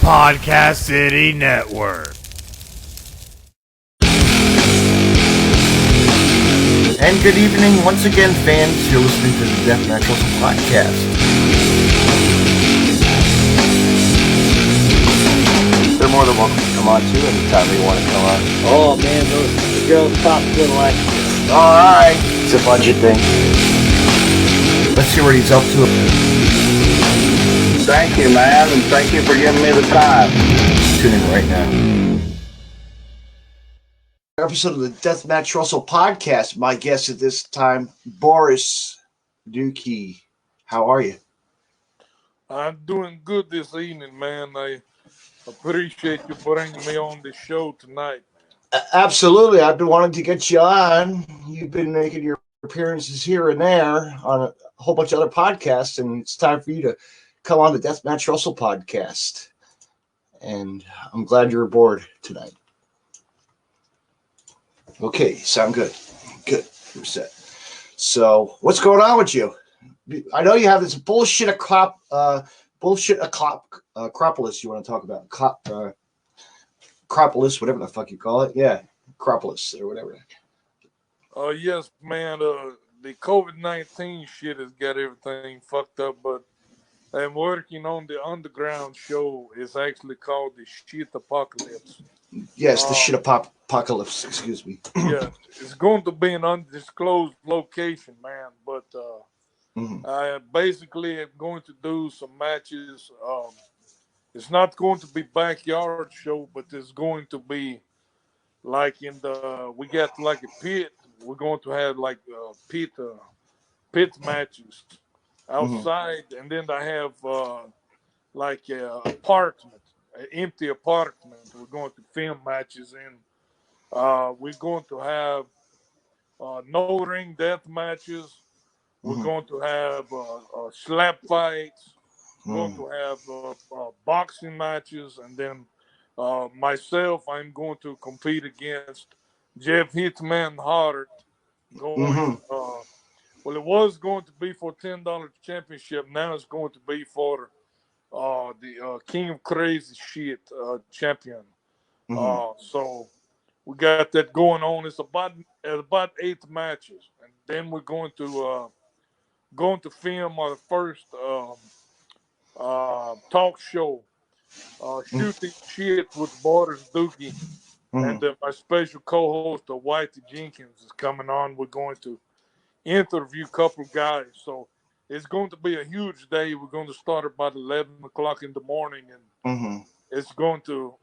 Podcast City Network. And good evening once again, fans. You're listening to the Deathmatch Wrestling Podcast. They're more than welcome to come on too anytime they want to come on. Oh man, those girls pop good like it. Alright. It's a budget thing. Let's see what he's up to. Thank you, man, and thank you for giving me the time. Tune in right now. Episode of the Deathmatch Wrestle Podcast. My guest at this time, Boriss Dukkee. How are you? I'm doing good this evening, man. I appreciate you bringing me on the show tonight. Absolutely. I've been wanting to get you on. You've been making your appearances here and there on a whole bunch of other podcasts, and it's time for you to come on the Deathmatch Wrestle Podcast. And I'm glad you're aboard tonight. Okay, sound good. Good. We're set. So, what's going on with you? I know you have this Acropolis you want to talk about. Acropolis, whatever the fuck you call it. Yeah, Acropolis or whatever. Yes, man. The COVID-19 shit has got everything fucked up, but I'm working on the underground show. It's actually called the Shit Apocalypse. Yes, the Shit Apocalypse. Excuse me. Yeah, it's going to be an undisclosed location, man. But I basically am going to do some matches. It's not going to be backyard show, but it's going to be like we got like a pit. We're going to have like pit matches outside, and then I have like an apartment, an empty apartment. We're going to film matches in. We're going to have no ring death matches. We're going to have slap fights. We're going to have boxing matches, and then myself, I'm going to compete against Jeff Hitman Hart. Well, it was going to be for $10 championship. Now it's going to be for the King of Crazy Shit champion. So we got that going on. It's about 8 matches, and then we're going to film our first talk show, Shooting Shit with Boriss Dukkee, and my special co-host, Whitey Jenkins, is coming on. We're going to interview a couple guys, so it's going to be a huge day. We're going to start about 11 o'clock in the morning, and it's going to,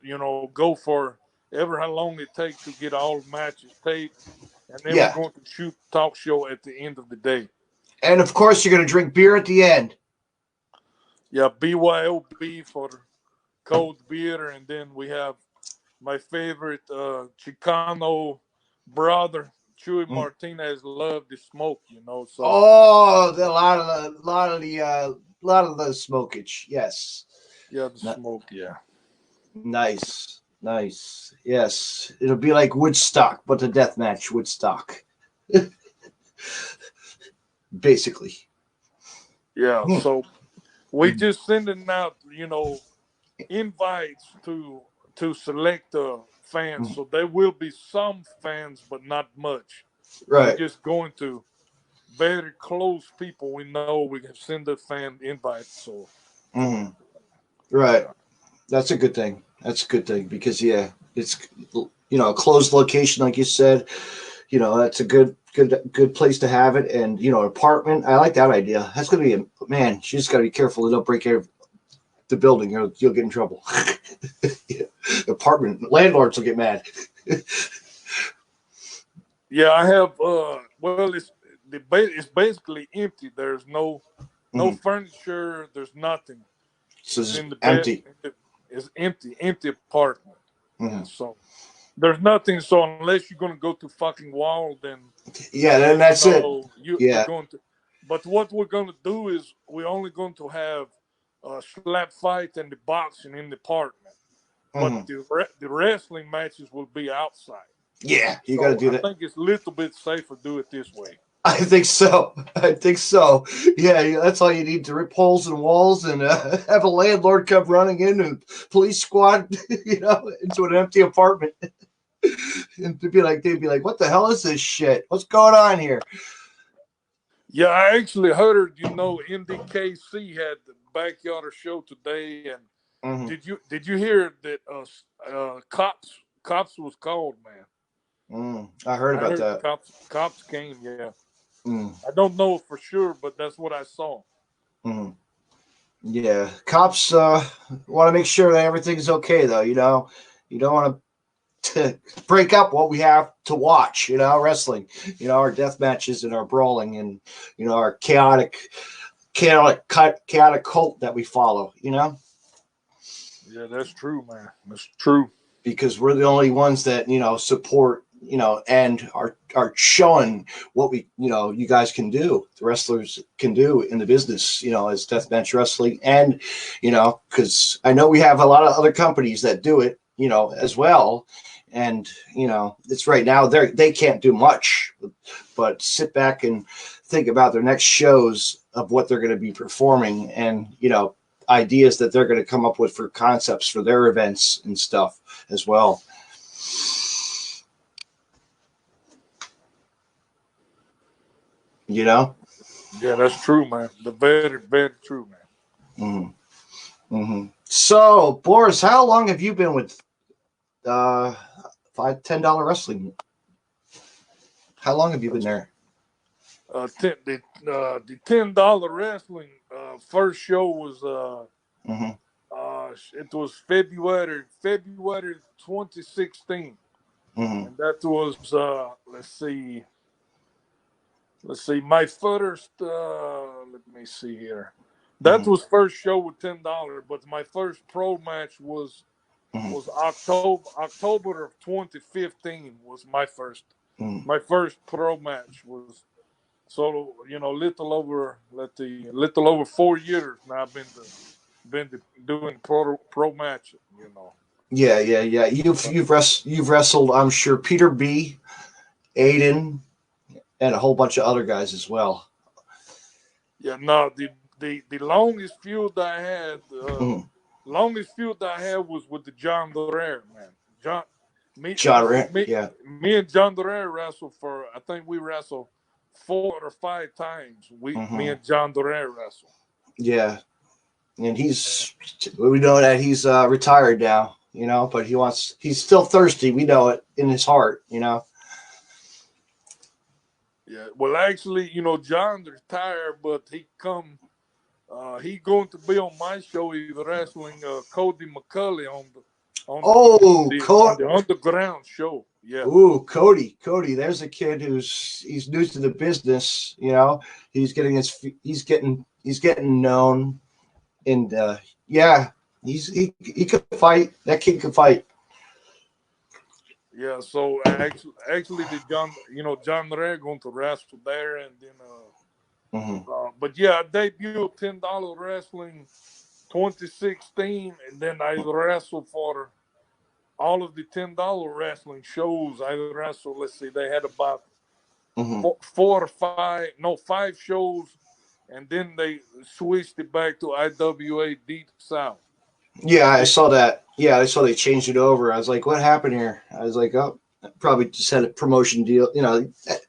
go for ever how long it takes to get all matches taped, and then we're going to shoot talk show at the end of the day. And of course, you're going to drink beer at the end. Yeah, BYOB for cold beer, and then we have my favorite Chicano brother, Chuy Martinez, love the smoke, So a lot of the smokage, yes. Yeah, the smoke, yeah. Nice. Yes, it'll be like Woodstock, but the deathmatch Woodstock, basically. Yeah. So we just sending out, invites to select fans. So there will be some fans, but not much. Right. We're just going to very close people we know. We can send a fan invite. So. Right. That's a good thing. Because it's a closed location, like you said. That's a good place to have it, and apartment. I like that idea. That's gonna be you just gotta be careful to don't break the building, or you'll get in trouble. Apartment landlords will get mad. Yeah, I have. It's basically empty. There's no furniture. There's nothing. So it's empty. It's empty apartment. So there's nothing. So unless you're gonna go to fucking wall, then then that's it. You're going to. But what we're gonna do is we're only going to have a slap fight and the boxing in the apartment. But the wrestling matches will be outside. Yeah, you got to do that. I think it's a little bit safer to do it this way. I think so. I think so. Yeah, that's all you need to rip holes in walls and have a landlord come running in and police squad, into an empty apartment. And they'd be like, what the hell is this shit? What's going on here? Yeah, I actually heard, Indy KC had the backyard show today, and did you hear that cops was called, man? I heard I about heard that. cops came, yeah. Mm. I don't know for sure, but that's what I saw. Mm. Yeah, cops want to make sure that everything's okay, though. You don't want to break up what we have to watch. Wrestling. Our death matches and our brawling and our chaotic cult that we follow. Yeah, that's true, man. That's true. Because we're the only ones that support and are showing what you guys can do, the wrestlers can do in the business, as deathmatch wrestling. And because I know we have a lot of other companies that do it as well, and it's right now they can't do much but sit back and think about their next shows of what they're going to be performing, and ideas that they're going to come up with for concepts for their events and stuff as well. Yeah, that's true, man. The very, very true, man. So, Boriss, how long have you been with $10 wrestling? How long have you been there? The $10 wrestling first show was it was February 2016, and that was let's see, my first let me see here. That was first show with $10, but my first pro match was October of 2015 was my first pro match was. So little over 4 years now. I've been doing pro matching. Yeah. You've wrestled, I'm sure, Peter B, Aiden, and a whole bunch of other guys as well. Yeah, no, the longest feud I had, was with the John Durer, man. Me and John Durer wrestled for, I think we wrestled 4 or 5 times. Me and John Durer wrestled. Yeah, and we know that he's retired now, but he's still thirsty. We know it in his heart, Yeah, well, actually, John's retired, but he going to be on my show. He's wrestling Cody McCulley on the underground show. Yeah. Ooh, Cody. There's a kid he's new to the business. He's getting known, and he could fight. That kid could fight. Yeah. So actually, the John Ray going to wrestle there, and then but yeah, I debuted $10 wrestling 2016, and then I wrestled for all of the $10 wrestling shows. I wrestled. Let's see, they had about 5 shows, and then they switched it back to IWA Deep South. Yeah, I saw that. Yeah, I saw they changed it over. I was like, what happened here? I was like, oh, probably just had a promotion deal.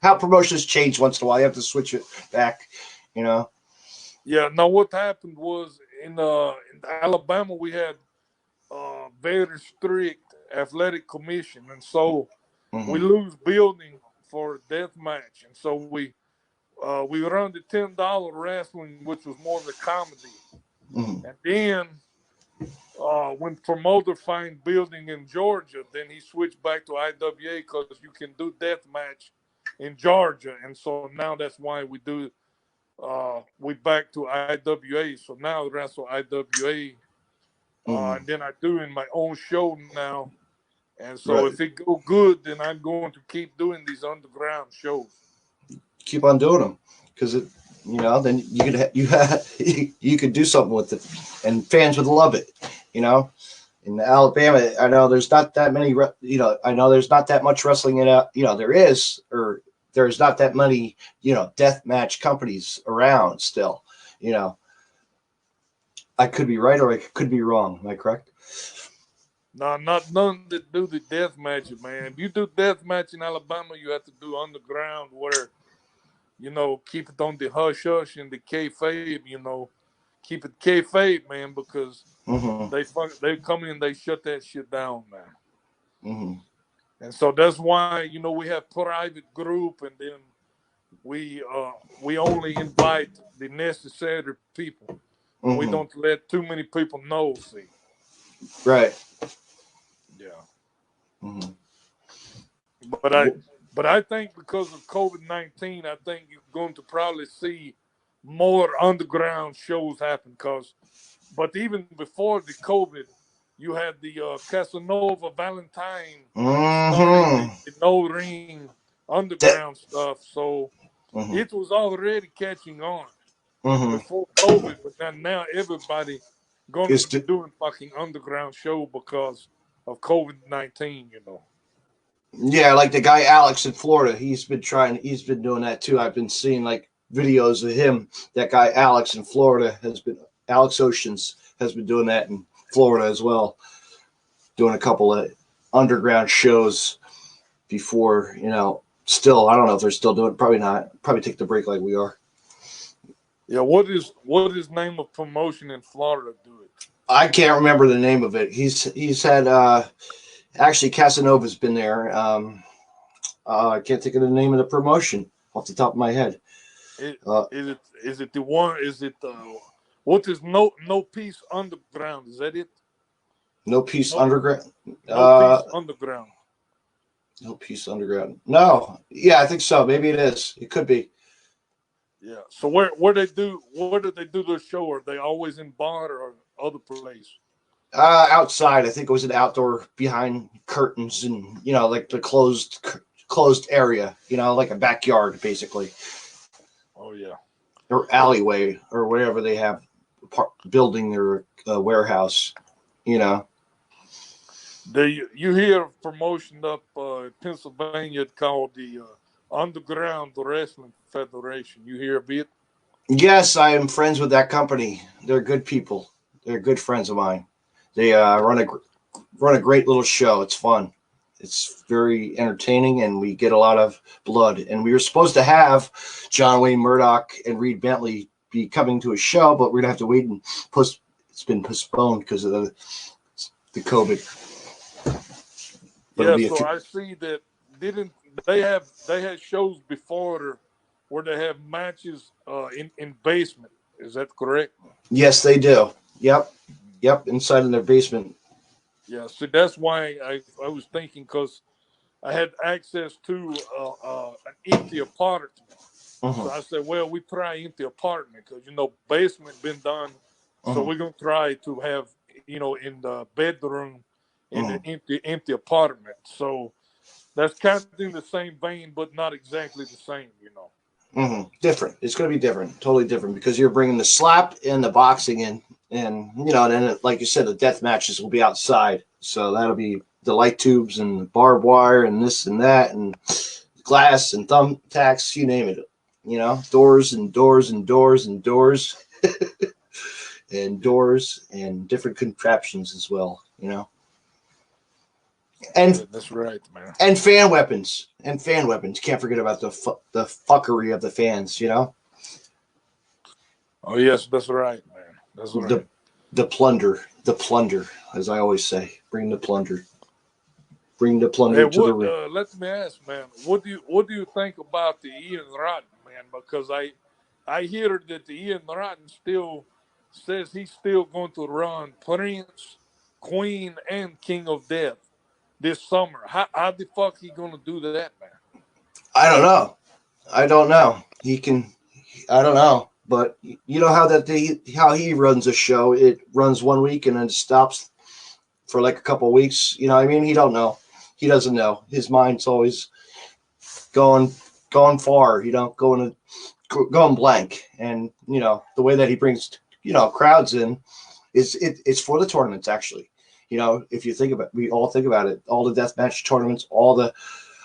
How promotions change once in a while. You have to switch it back, Yeah, now what happened was in Alabama, we had very strict athletic commission, and so we lose building for death match, and so we run the $10 wrestling, which was more of a comedy, and then when promoter find building in Georgia, then he switched back to IWA because you can do death match in Georgia, and so now that's why we do we back to IWA. So now I wrestle IWA, and then I do in my own show now. And so if it go good, then I'm going to keep doing these underground shows. Keep on doing them, because then you could do something with it, and fans would love it. In Alabama, I know there's not that many. I know there's not that much wrestling in. There is, or there's not that many, death match companies around still. I could be right or I could be wrong. Am I correct? No, not none that do the death matches, man. If you do death match in Alabama, you have to do underground where, keep it on the hush hush and the kayfabe, keep it kayfabe, man, because they come in, they shut that shit down, man. And so that's why, we have private group, and then we only invite the necessary people. We don't let too many people know, see. Right. Yeah. But I think because of COVID-19, I think you're going to probably see more underground shows happen. But even before the COVID, you had the Casanova Valentine starting the no ring underground stuff. So it was already catching on before COVID. But now everybody going to be doing fucking underground show because of COVID-19, Yeah, like the guy Alex in Florida, he's been doing that too. I've been seeing like videos of him. That guy Alex in Florida Alex Oceans has been doing that in Florida as well, doing a couple of underground shows before, still, I don't know if they're still doing it. Probably not. Probably take the break like we are. Yeah, what is name of promotion in Florida do it? I can't remember the name of it. He's had actually Casanova's been there. I can't think of the name of the promotion off the top of my head. Is it the one? Is it what is no peace underground? Is that it? No Peace Underground. No Peace Underground. No Peace Underground. No, yeah, I think so. Maybe it is. It could be. Yeah. So where do they do their show? Are they always in bar or other place? Outside. I think it was an outdoor behind curtains and like the closed area. Like a backyard basically. Oh yeah. Or alleyway or wherever they have building or warehouse. You hear a promotion up in Pennsylvania called the Underground Wrestling Federation. You hear a bit? Yes, I am friends with that company. They're good people. They're good friends of mine. They run a great little show. It's fun. It's very entertaining, and we get a lot of blood. And we were supposed to have John Wayne Murdoch and Reed Bentley be coming to a show, but we're gonna have to wait and it's been postponed because of the COVID. But yeah, so I see that they had shows before where they have matches in basement. Is that correct? Yes, they do. Yep, inside in their basement. Yeah, so that's why I was thinking, because I had access to an empty apartment. So I said, well, we try empty apartment because, basement been done. So we're going to try to have, in the bedroom in the empty apartment. So that's kind of in the same vein, but not exactly the same, Different. It's going to be different, totally different, because you're bringing the slap and the boxing in, and then like you said, the death matches will be outside. So that'll be the light tubes and barbed wire and this and that and glass and thumbtacks, you name it. Doors and doors and doors and doors and doors and different contraptions as well. And that's right, man. And fan weapons. Can't forget about the fuckery of the fans. Oh yes, that's right, man. That's right. The plunder, as I always say. Bring the plunder. Bring the plunder to the ring. Let me ask, man. What do you think about the Ian Rotten, man? Because I hear that the Ian Rotten still says he's still going to run Prince, Queen, and King of Death this summer. How the fuck he gonna do that, man? I don't know. He can. I don't know. But you know how he runs a show. It runs 1 week and then stops for like a couple of weeks. You know what I mean? He don't know. He doesn't know. His mind's always going far. Going blank. And the way that he brings crowds in it's for the tournaments actually. If you think about it, we all think about it, all the deathmatch tournaments, all the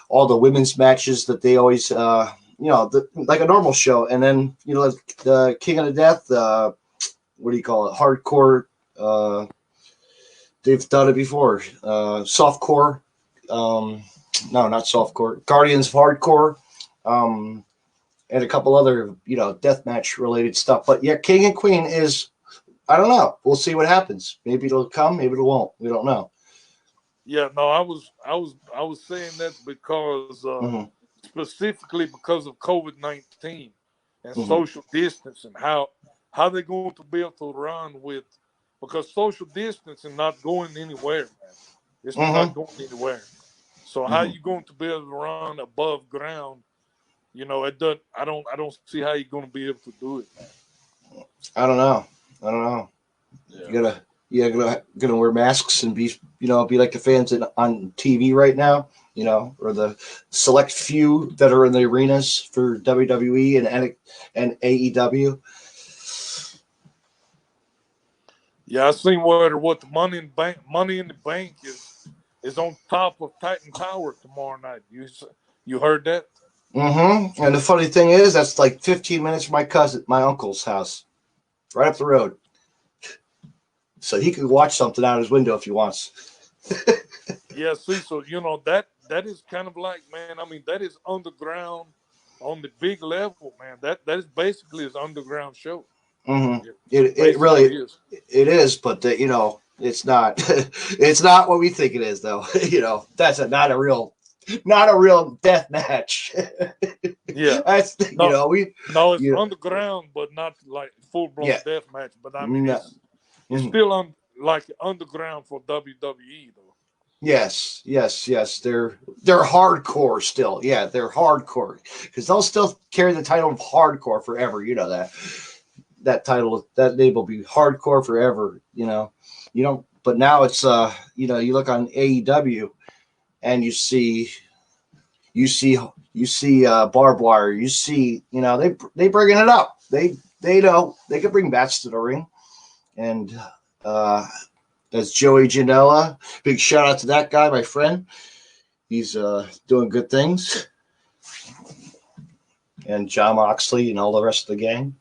all the women's matches that they always, like a normal show. And then, the King of the Death, what do you call it? Hardcore. They've done it before. Softcore. No, not softcore. Guardians of Hardcore. And a couple other, deathmatch related stuff. But yeah, King and Queen is, I don't know. We'll see what happens. Maybe it'll come, maybe it won't. We don't know. Yeah, no, I was saying that because specifically because of COVID-19 and social distance and how they're going to be able to run with, because social distancing not going anywhere, man. It's not going anywhere. So how you going to be able to run above ground? It doesn't. I don't see how you're going to be able to do it, man. I don't know. Yeah. You gonna wear masks and be like the fans on TV right now, or the select few that are in the arenas for WWE and AEW. Yeah, I seen what the Money in the Bank is on top of Titan Tower tomorrow night. You heard that? And the funny thing is, that's like 15 minutes from my uncle's house, right up the road. So he could watch something out his window if he wants. Yeah, see, so that is kind of like, man. I mean, that is underground on the big level, man. That is basically his underground show. It really is. It is, but it's not. It's not what we think it is, though. That's not a real death match. Yeah, that's it's underground, but not like full blown death match. But I mean, it's still like underground for WWE though. Yes. They're hardcore still. Yeah, they're hardcore because they'll still carry the title of hardcore forever. You know that title, that name will be hardcore forever. But now it's you look on AEW and you see barbed wire. You see, they bringing it up. They know they could bring bats to the ring, and that's Joey Janela. Big shout out to that guy, my friend. He's doing good things, and John Moxley and all the rest of the gang.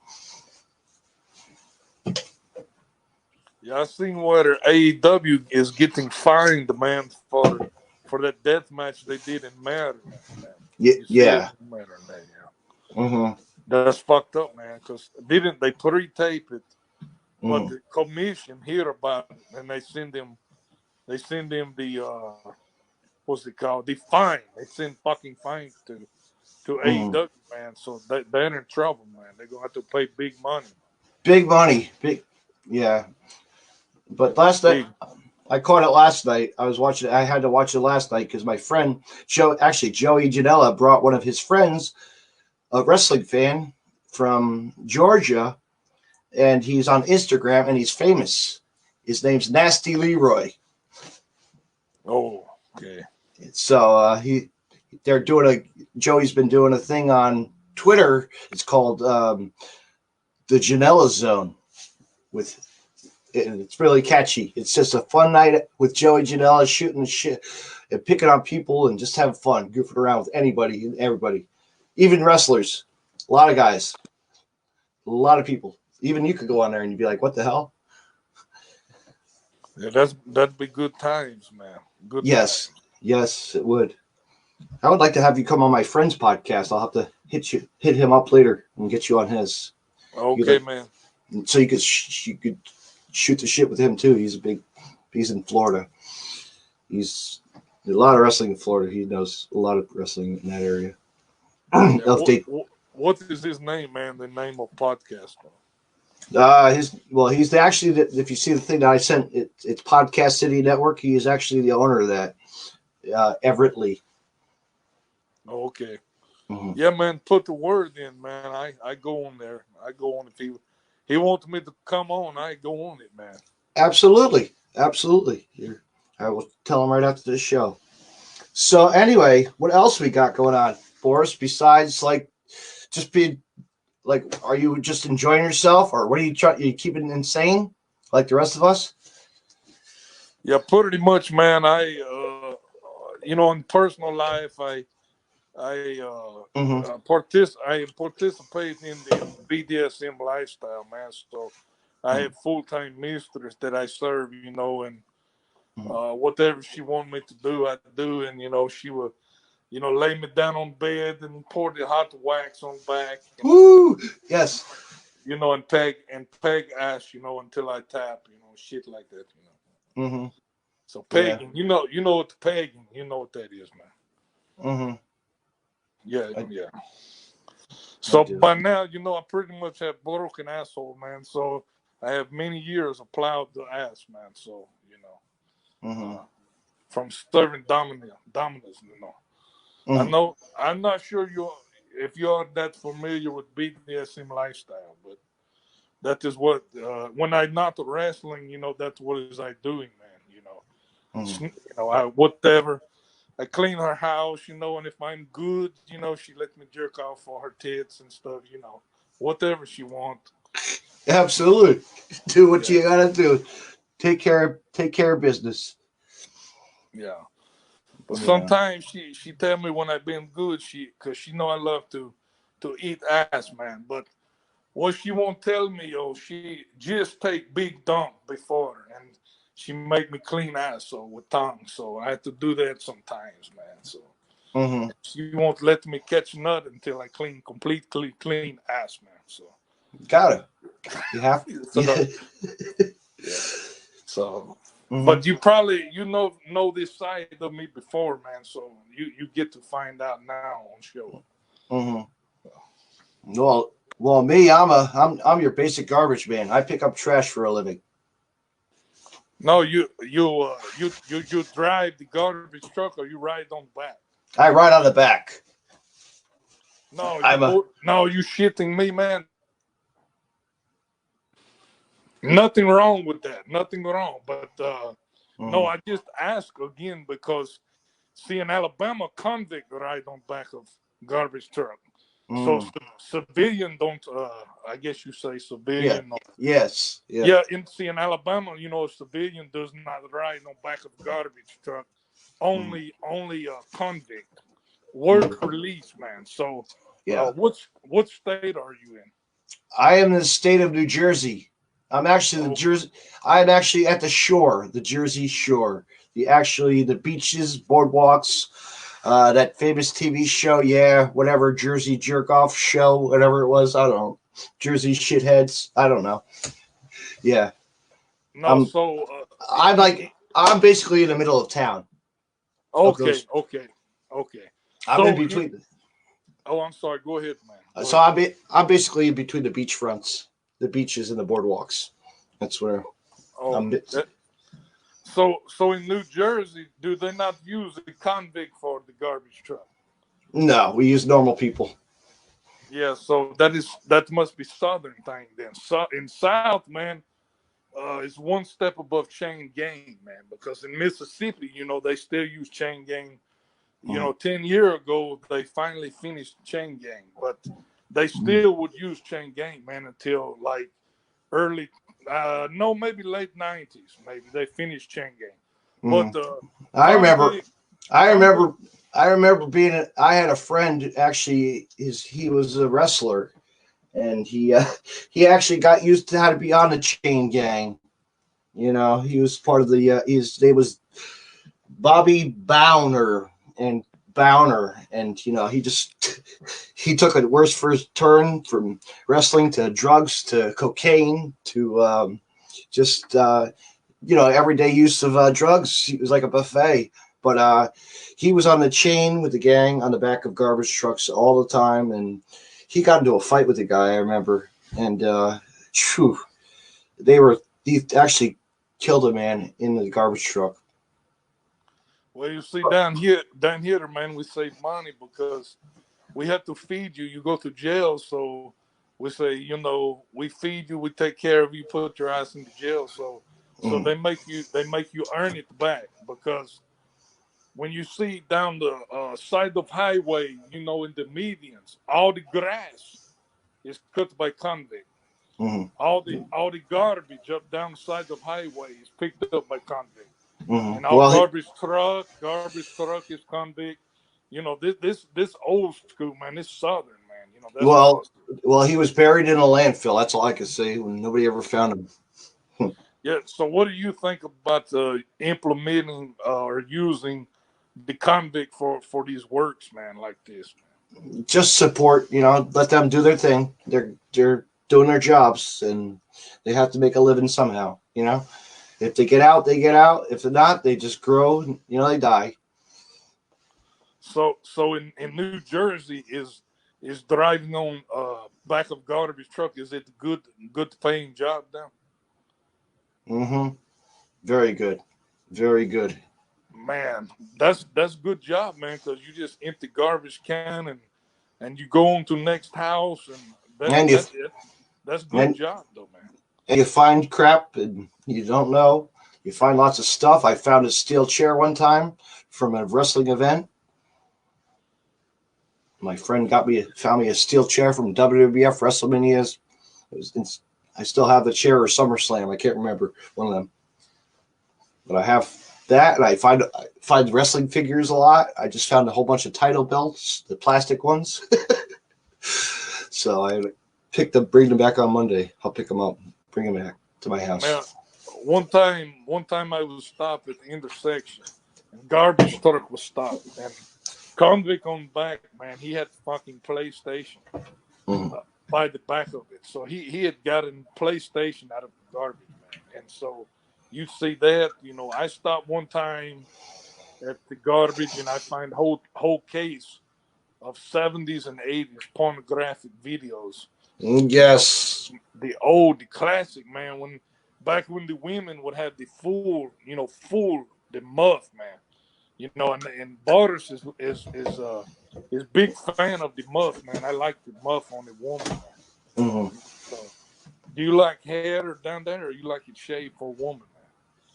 Yeah, I seen where AEW is getting fined, man, for that death match they did in Maryland. Yeah. That's fucked up, man. Because didn't they pre-tape it? But the commission hear about it, and they send him the what's it called? The fine. They send fucking fines to AEW, man. So they're in trouble, man. They're gonna have to pay big money. Yeah. But last night, I caught it last night. I was watching it. I had to watch it last night because my friend Joey Janela brought one of his friends, a wrestling fan from Georgia, and he's on Instagram and he's famous. His name's Nasty Leroy. Oh, okay. So Joey's been doing a thing on Twitter. It's called the Janela Zone it's really catchy. It's just a fun night with Joey Janela shooting shit and picking on people and just having fun, goofing around with anybody and everybody, even wrestlers. A lot of guys, a lot of people. Even you could go on there and you'd be like, "What the hell?" Yeah, that'd be good times, man. Good. Yes, times. Yes, it would. I would like to have you come on my friend's podcast. I'll have to hit him up later and get you on his. Okay, man. So you could shoot the shit with him too. He's in Florida. There's a lot of wrestling in Florida. He knows a lot of wrestling in that area. What is his name, man? The name of podcast? He's actually if you see the thing that I sent, it's Podcast City Network. He is actually the owner of that. Everett Lee. Okay. Yeah, man. Put the word in, man. I go on there. I go on if he wants me to come on. I go on it, man. Absolutely. I will tell him right after this show. So anyway, what else we got going on, Boriss? Besides just being are you just enjoying yourself, or what are you trying? You keeping insane like the rest of us? Yeah, pretty much, man. I in personal life, Mm-hmm. I participate in the BDSM lifestyle, man. So I have full-time mistress that I serve, and whatever she want me to do, I do, and she will, lay me down on bed and pour the hot wax on back, and Woo! Yes. and peg ass, until I tap, shit like that. Mm-hmm. So Yeah. pegging, you know what the pegging, you know what that is, man. Mm-hmm. Yeah, I yeah. I So do. by now, I pretty much have broken asshole, man. So I have many years of plowed the ass, man. So Mm-hmm. uh, from serving dominance. I Mm-hmm. know. I'm not sure if you're that familiar with BDSM lifestyle, but that is what when I not wrestling, that's what is I doing, man. Mm-hmm. I whatever. I clean her house, and if I'm good, she let me jerk off for her tits and stuff, whatever she want. Absolutely. Do what Yeah, you gotta do. Take care of business. yeah. But Yeah. sometimes she tell me when I've been good, cause she know I love to eat ass, man. But what she won't tell me, she just take big dump before, and she make me clean ass so with tongue. So I have to do that sometimes, man. So Mm-hmm. she won't let me catch nut until I completely clean ass, man. So Gotta. You have. so Yeah. yeah. So, Mm-hmm. but you probably know this side of me before, man. So you get to find out now on show. Mm-hmm. Well, me, I'm your basic garbage man. I pick up trash for a living. No, you drive the garbage truck or you ride on back. I ride on the back. I'm a. No, you shitting me, man. Nothing wrong with that. Nothing wrong. But no, Mm-hmm. I just ask again because see, in Alabama, convict ride on back of garbage truck. So Mm. civilian don't. I guess you say Yeah. civilian. Yes. Yeah. Yeah, in Alabama, a civilian does not ride on back of garbage truck. Mm. Only a convict, Mm. work release, man. So, Yeah. what state are you in? I am in the state of New Jersey. I'm actually the Oh, Jersey. I'm actually at the shore, the Jersey Shore. The beaches, boardwalks, that famous TV show, yeah, whatever Jersey Jerk Off show, whatever it was. I don't know. Jersey Shitheads. I don't know. Yeah, no. I'm. So, I'm like. I'm basically in the middle of town. Of okay, those. okay, okay. I'm in So here. between. Oh, I'm sorry. Go ahead, man. Go So ahead. I'm basically in between the beachfronts, the beaches, and the boardwalks. That's where Oh, I'm. so in New Jersey, do they not use a convict for the garbage truck? No, we use normal people. Yeah, so that must be Southern thing then. So in South, man, it's one step above chain gang, man. Because in Mississippi, they still use chain gang. Mm. 10 years ago they finally finished chain gang, but they Mm. still would use chain gang, man, until like early, no, maybe late '90s. Maybe they finished chain gang, but Mm. I remember. convict, I convict. remember. I remember being. I had a friend actually. He was a wrestler, and he actually got used to how to be on the chain gang. He was part of the. His name was Bobby Bowner, and he just he took it worse for his turn from wrestling to drugs to cocaine to just everyday use of drugs. He was like a buffet, but he was on the chain with the gang on the back of garbage trucks all the time, and he got into a fight with the guy. I remember, and phew, he actually killed a man in the garbage truck. Well, you see, down here, man, we save money because we have to feed you. You go to jail, so we say, we feed you, we take care of you, put your ass in the jail. So Mm, they make you earn it back because when you see down the side of highway, in the medians, all the grass is cut by convict. mm, All the garbage up down the side of highway is picked up by convict. And mm. our Well, garbage truck is convict. this old school, man, this Southern, man. That's awesome. Well, he was buried in a landfill. That's all I could say. When nobody ever found him. Yeah. So, what do you think about implementing or using the convict for these works, man, like this? Just support. Let them do their thing. They're doing their jobs, and they have to make a living somehow. If they get out, they get out. If they're not, they just grow. They die. So in New Jersey, is driving on back of garbage truck, is it good paying job now? Mm-hmm. Very good. Very good. Man, that's good job, man, because you just empty garbage can and you go on to next house, and that's good job though, man. And you find crap and you don't know. You find lots of stuff. I found a steel chair one time from a wrestling event. My friend found me a steel chair from WWF WrestleMania. I still have the chair or SummerSlam. I can't remember one of them. But I have that, and I find wrestling figures a lot. I just found a whole bunch of title belts, the plastic ones. So I bring them back on Monday. I'll pick them up, bring them back to my house. Man, one time I was stopped at the intersection, and garbage truck was stopped, and convict on back, man, he had fucking PlayStation by the back of it. So he had gotten PlayStation out of the garbage, man. And so you see that, I stopped one time at the garbage and I find whole case of 70s and 80s pornographic videos. Yes. The classic, man, back when the women would have the full the muff, man. And Boriss is big fan of the muff, man. I like the muff on the woman, man. Mm-hmm. So, do you like hair down there, or you like it shaved for a woman,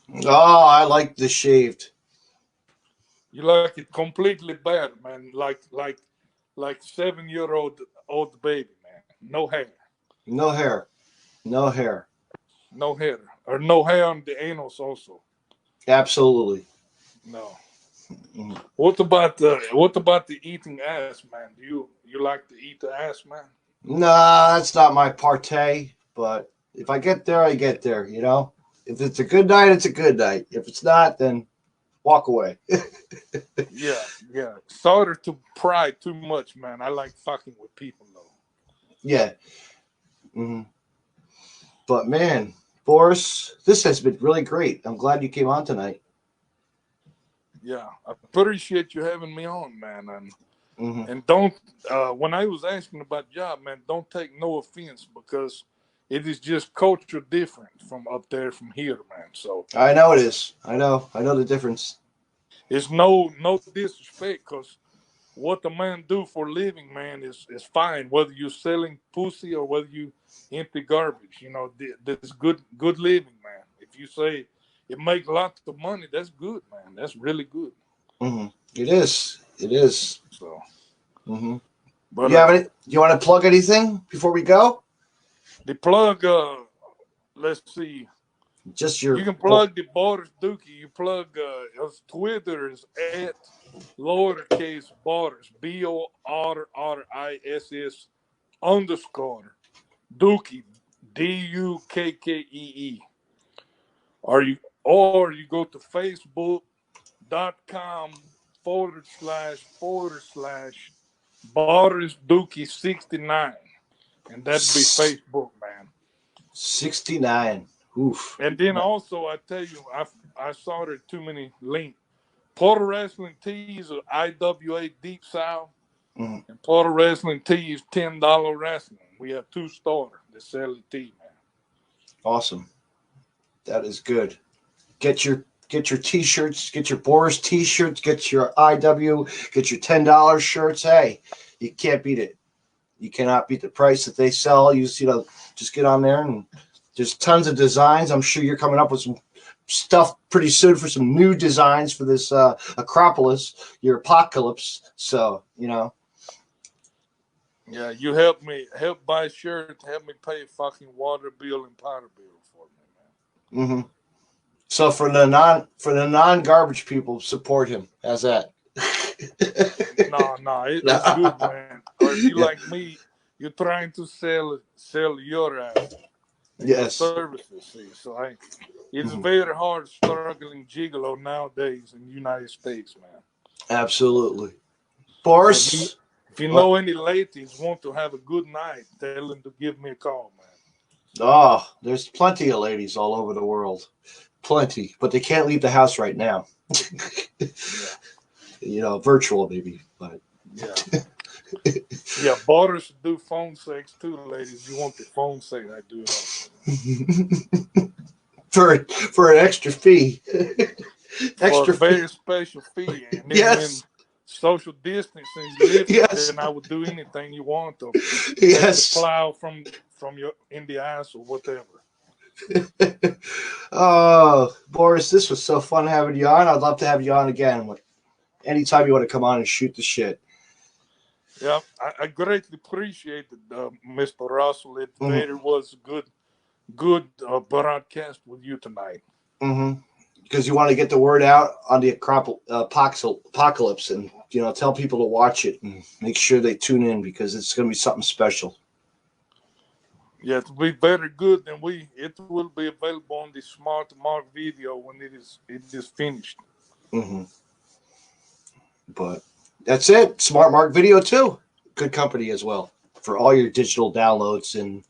man? Oh, I like the shaved. You like it completely bad, man. Like 7-year-old baby, man. No hair. No hair. No hair. No hair, or no hair on the anus also. Absolutely. No. What about the eating ass, man? Do you like to eat the ass, man? Nah, that's not my partay. But if I get there, I get there. If it's a good night, it's a good night. If it's not, then walk away. Yeah. Sorry to pry too much, man. I like fucking with people, though. Yeah. Mm-hmm. But man, Boriss, this has been really great. I'm glad you came on tonight. Yeah, I appreciate you having me on, man. And don't, when I was asking about job, man, don't take no offense, because it is just culture different from up there from here, man. So I know it is. I know the difference. It's no disrespect, because what the man do for a living, man, is fine. Whether you're selling pussy or whether you empty garbage, this good living, man. If you say it make lots of money, that's good, man. That's really good. Mm-hmm. It is. So, but you want to plug anything before we go? The plug, let's see. You can plug the Boriss Dukkee. You plug his Twitter is at lowercase Boriss, BORRISS _ Dukkee, DUKKEE. Or you go to Facebook.com / Boriss Dukkee 69. And that'd be Facebook, man. 69. Oof. And then also, I tell you, I saw there too many links. Porter Wrestling Tees are IWA Deep South, and Porter Wrestling Tees $10 wrestling. We have 2 stores that sell the tee, man. Awesome. That is good. Get your T-shirts, get your Boriss T-shirts, get your IW, get your $10 shirts. Hey, you can't beat it. You cannot beat the price that they sell. Just get on there, and there's tons of designs. I'm sure you're coming up with some stuff pretty soon for some new designs for this Acropolis, your apocalypse. So, Yeah, you help buy shirts, help me pay fucking water bill and power bill for me, man. So for the non-garbage people, support him. How's that? No, it's good, man. Or if you like me, you're trying to sell your Yes. services. See, so it's very hard struggling gigolo nowadays in the United States, man. Absolutely. Boriss. If you know any ladies want to have a good night, tell them to give me a call, man. Oh, there's plenty of ladies all over the world. Plenty. But they can't leave the house right now. You know, virtual maybe, but yeah. Yeah, Boriss do phone sex too, ladies. You want the phone sex, I do it for an extra fee. For a very special fee. And then when social distancing is lifted, then I would do anything you want to. Yes. To plow from your in the ass or whatever. Oh, Boriss, this was so fun having you on. I'd love to have you on again. Anytime you want to come on and shoot the shit. Yeah, I greatly appreciate it, Mr. Russell. It very was good broadcast with you tonight. Because you want to get the word out on the apocalypse and, you know, tell people to watch it and make sure they tune in because it's going to be something special. Yeah, it will be very good, and it will be available on the Smart Mark video when it is finished. But that's it. Smart Mark Video too. Good company as well for all your digital downloads and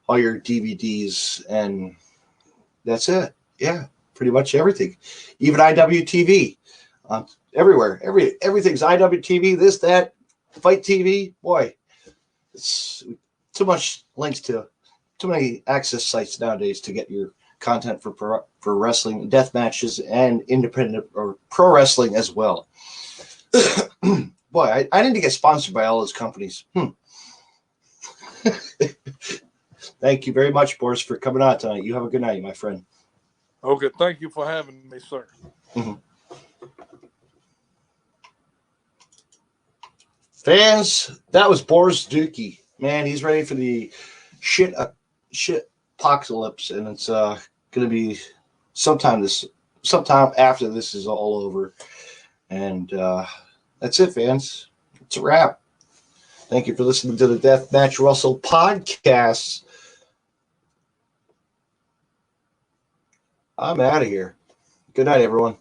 all your DVDs, and that's it. Yeah, pretty much everything. Even IWTV, everywhere. Everything's IWTV. This, that, Fight TV. Boy, it's too much links to too many access sites nowadays to get your content for wrestling, death matches, and independent or pro wrestling as well. Boy, I need to get sponsored by all those companies. Thank you very much, Boriss, for coming on tonight. You have a good night, my friend. Okay, thank you for having me, sir. Fans, that was Boriss Dukkee. Man, he's ready for the shit apocalypse, and it's going to be sometime after this is all over. And that's it, fans. It's a wrap. Thank you for listening to the Deathmatch Russell podcast. I'm out of here. Good night, everyone.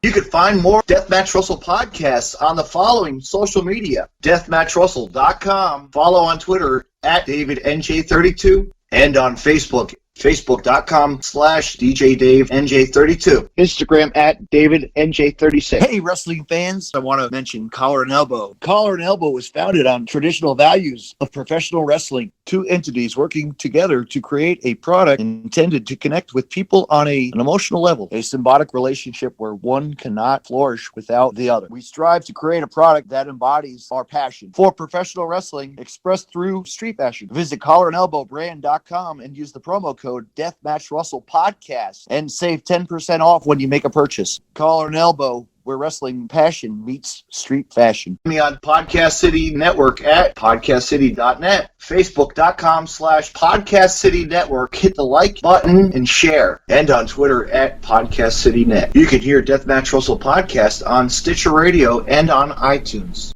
You can find more Deathmatch Russell podcasts on the following social media: deathmatchrussell.com, follow on Twitter at DavidNJ32, and on Facebook, facebook.com/DJDaveNJ32. Instagram at DavidNJ36. Hey, wrestling fans, I want to mention Collar and Elbow. Collar and Elbow was founded on traditional values of professional wrestling. Two entities working together to create a product intended to connect with people on an emotional level, a symbiotic relationship where one cannot flourish without the other. We strive to create a product that embodies our passion for professional wrestling expressed through street fashion. Visit collarandelbowbrand.com and use the promo code Deathmatch Podcast and save 10% off when you make a purchase. Collar and Elbow, where wrestling passion meets street fashion. Me on Podcast City Network at podcastcity.net, facebook.com/Podcast City Network. Hit the like button and share, and on Twitter at Podcast City Net. You can hear Deathmatch Russell podcast on Stitcher Radio and on iTunes.